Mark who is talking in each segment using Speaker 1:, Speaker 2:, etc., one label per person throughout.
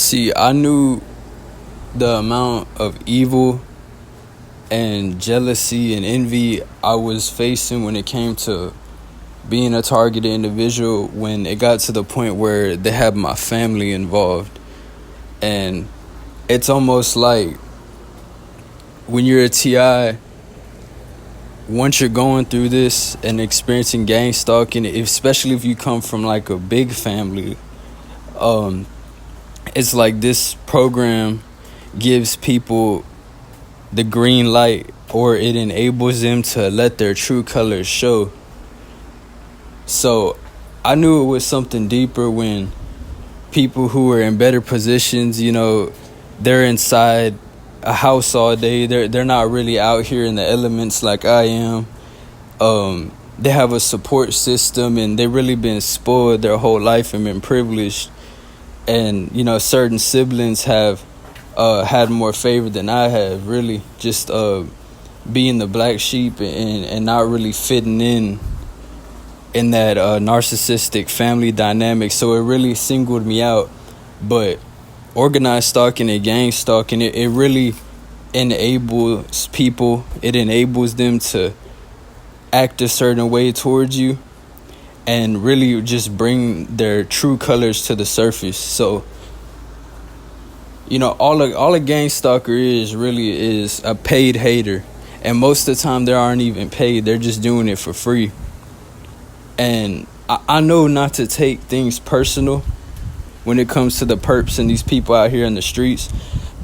Speaker 1: See, I knew the amount of evil and jealousy and envy I was facing when it came to being a targeted individual when it got to the point where they had my family involved. And it's almost like when you're a TI, once you're going through this and experiencing gang stalking, especially if you come from like a big family, it's like this program gives people the green light, or it enables them to let their true colors show. So I knew it was something deeper when people who are in better positions, they're inside a house all day. They're not really out here in the elements like I am. They have a support system, and they've really been spoiled their whole life and been privileged. And, certain siblings have had more favor than I have, really. Just being the black sheep and not really fitting in that narcissistic family dynamic. So it really singled me out. But organized stalking and gang stalking, it really enables people. It enables them to act a certain way towards you and really just bring their true colors to the surface. So, all a gang stalker is a paid hater. And most of the time they aren't even paid. They're just doing it for free. And I know not to take things personal when it comes to the perps and these people out here in the streets.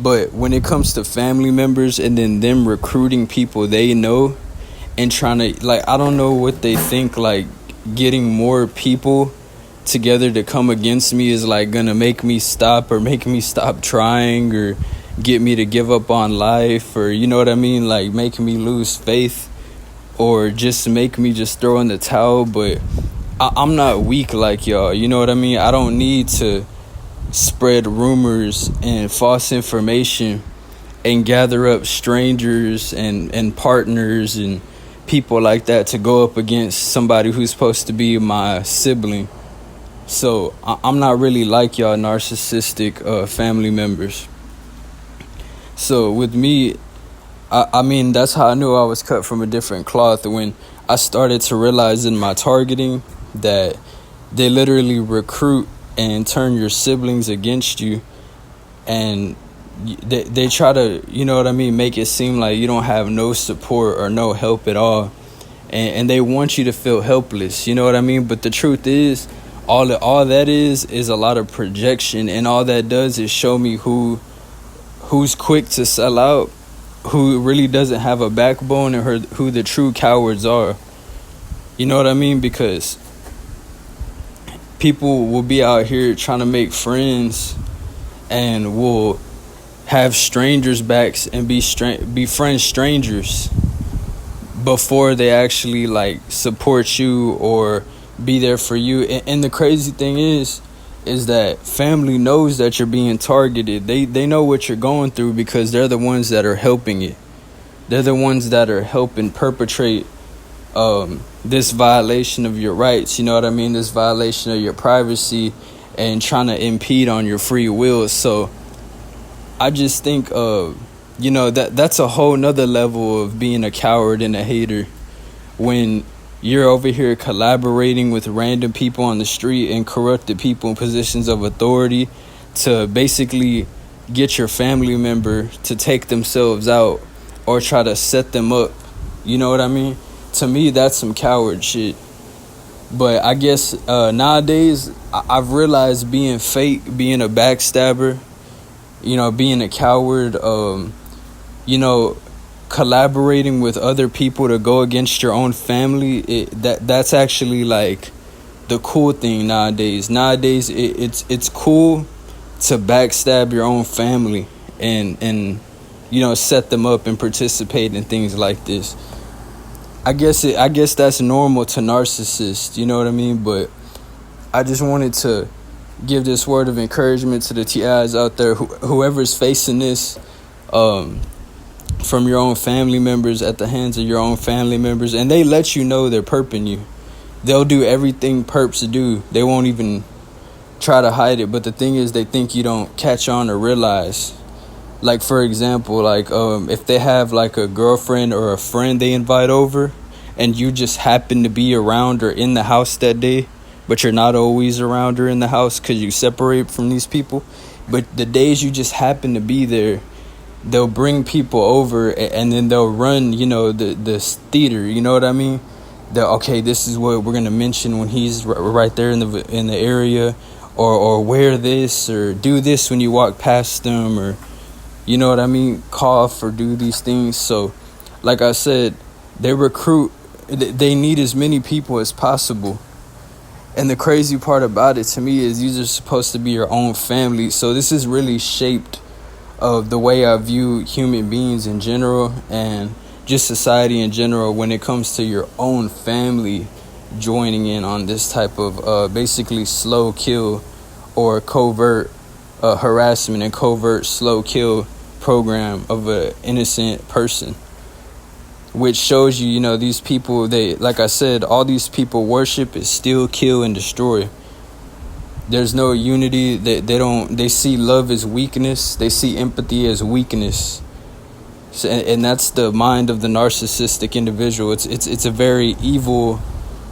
Speaker 1: But when it comes to family members and then them recruiting people they know and trying to, I don't know what they think, getting more people together to come against me is gonna make me stop trying or get me to give up on life, or making me lose faith, or just make me just throw in the towel. But I'm not weak like y'all, I don't need to spread rumors and false information and gather up strangers and partners and people like that to go up against somebody who's supposed to be my sibling. So I'm not really like y'all narcissistic family members. So with me, I mean, that's how I knew I was cut from a different cloth, when I started to realize in my targeting that they literally recruit and turn your siblings against you, and they try to, make it seem like you don't have no support or no help at all, and they want you to feel helpless, but the truth is, all that is a lot of projection, and all that does is show me who's quick to sell out, who really doesn't have a backbone, and who the true cowards are. Because people will be out here trying to make friends and will have strangers' backs and befriend strangers before they actually support you or be there for you. And the crazy thing is that family knows that you're being targeted. They know what you're going through because they're the ones that are helping it. They're the ones that are helping perpetrate this violation of your rights, this violation of your privacy, and trying to impede on your free will. So I just think that's a whole nother level of being a coward and a hater, when you're over here collaborating with random people on the street and corrupted people in positions of authority to basically get your family member to take themselves out or try to set them up. You know what I mean? To me, that's some coward shit. But I guess nowadays I've realized being fake, being a backstabber, being a coward, collaborating with other people to go against your own family, that's actually the cool thing nowadays. Nowadays it's cool to backstab your own family and set them up and participate in things like this. I guess that's normal to narcissists, but I just wanted to give this word of encouragement to the TIs out there, whoever's facing this from your own family members, at the hands of your own family members, and they let you know they're perping you. They'll do everything perps do. They won't even try to hide it, but the thing is they think you don't catch on or realize. Like, for example, like if they have like a girlfriend or a friend they invite over and you just happen to be around or in the house that day, but you're not always around or in the house because you separate from these people, but the days you just happen to be there, they'll bring people over and then they'll run, the theater, you know what I mean? Okay, this is what we're gonna mention when he's right there in the area, or wear this or do this when you walk past them, or you know what I mean, cough or do these things. So like I said, they need as many people as possible. And the crazy part about it to me is these are supposed to be your own family. So this is really shaped of the way I view human beings in general and just society in general when it comes to your own family joining in on this type of basically slow kill or covert harassment and covert slow kill program of an innocent person, which shows you, these people, they, like I said, all these people worship is steal, kill, and destroy. There's no unity. They see love as weakness. They see empathy as weakness. So, and that's the mind of the narcissistic individual. It's a very evil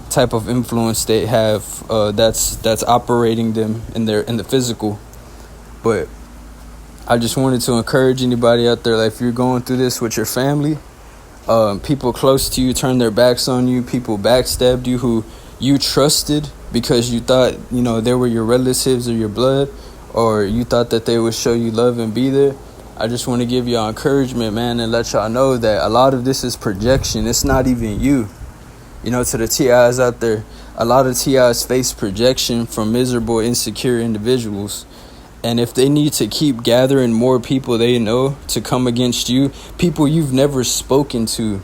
Speaker 1: type of influence they have that's operating them in the physical. But I just wanted to encourage anybody out there, like, if you're going through this with your family, people close to you turn their backs on you, people backstabbed you who you trusted because you thought, they were your relatives or your blood, or you thought that they would show you love and be there. I just want to give y'all encouragement, man, and let y'all know that a lot of this is projection. It's not even you. To the TIs out there, a lot of TIs face projection from miserable, insecure individuals. And if they need to keep gathering more people they know to come against you, people you've never spoken to,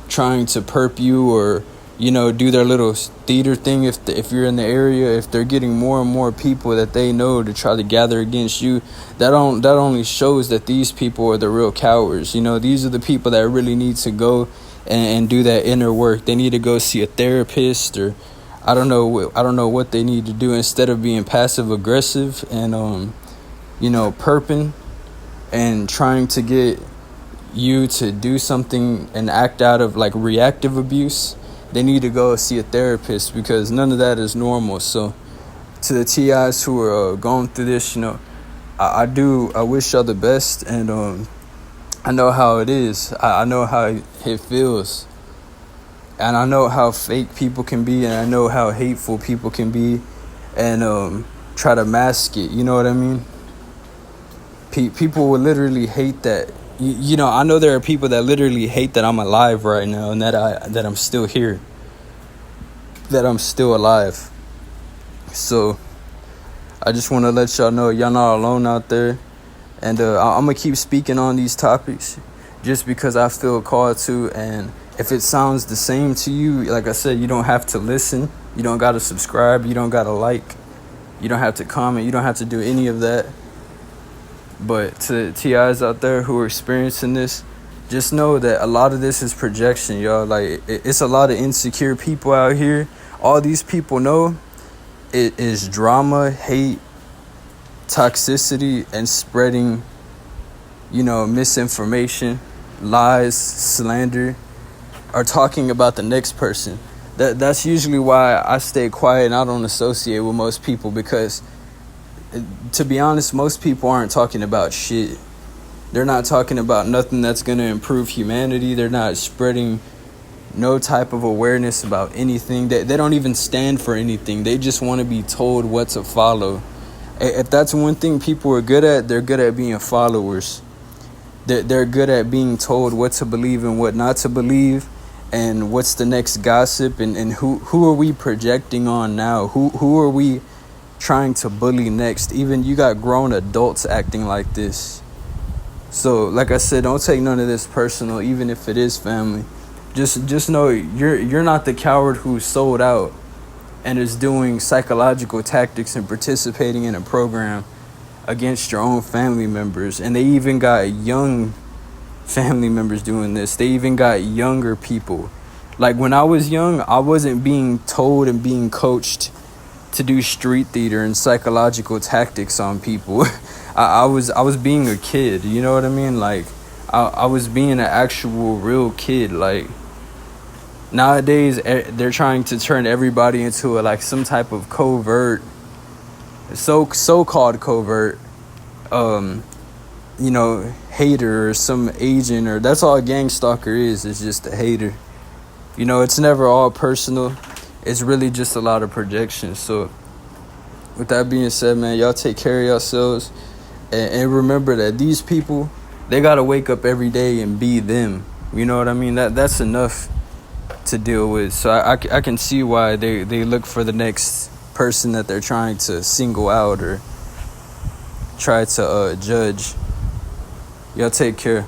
Speaker 1: trying to perp you or, do their little theater thing, if you're in the area, if they're getting more and more people that they know to try to gather against you, that only shows that these people are the real cowards. These are the people that really need to go and do that inner work. They need to go see a therapist, or I don't know what they need to do, instead of being passive aggressive and perping and trying to get you to do something and act out of like reactive abuse. They need to go see a therapist, because none of that is normal. So to the TIs who are going through this, I wish y'all the best, and I know how it is. I know how it feels. And I know how fake people can be, and I know how hateful people can be, and try to mask it. You know what I mean? People will literally hate that. I know there are people that literally hate that I'm alive right now, and that I'm still here, that I'm still alive. So I just want to let y'all know y'all not alone out there, and I'm gonna keep speaking on these topics just because I feel called to. And if it sounds the same to you, like I said, you don't have to listen, you don't gotta subscribe, you don't gotta like, you don't have to comment, you don't have to do any of that. But to TIs out there who are experiencing this, just know that a lot of this is projection, y'all. Like, it's a lot of insecure people out here. All these people know it is drama, hate, toxicity, and spreading, misinformation, lies, slander, or talking about the next person. That's usually why I stay quiet and I don't associate with most people, because to be honest, most people aren't talking about shit. They're not talking about nothing that's going to improve humanity. They're not spreading no type of awareness about anything. They don't even stand for anything. They just want to be told what to follow. If that's one thing people are good at, they're good at being followers. They're good at being told what to believe and what not to believe, and what's the next gossip, and who are we projecting on now? Who are we trying to bully next? Even you got grown adults acting like this. So like I said, don't take none of this personal, even if it is family. Just know you're not the coward who's sold out and is doing psychological tactics and participating in a program against your own family members. And they even got young family members doing this. They even got younger people. Like, when I was young, I wasn't being told and being coached to do street theater and psychological tactics on people. I was being a kid, you know what I mean? Like I was being an actual real kid. Like nowadays they're trying to turn everybody into like some type of covert, so-called covert, hater or some agent, or that's all a gang stalker is. It's just a hater. It's never all personal. It's really just a lot of projection. So with that being said, man, y'all take care of yourselves, and remember that these people, they gotta wake up every day and be them. You know what I mean? That's enough to deal with. So I can see why they look for the next person that they're trying to single out or try to judge. Y'all take care.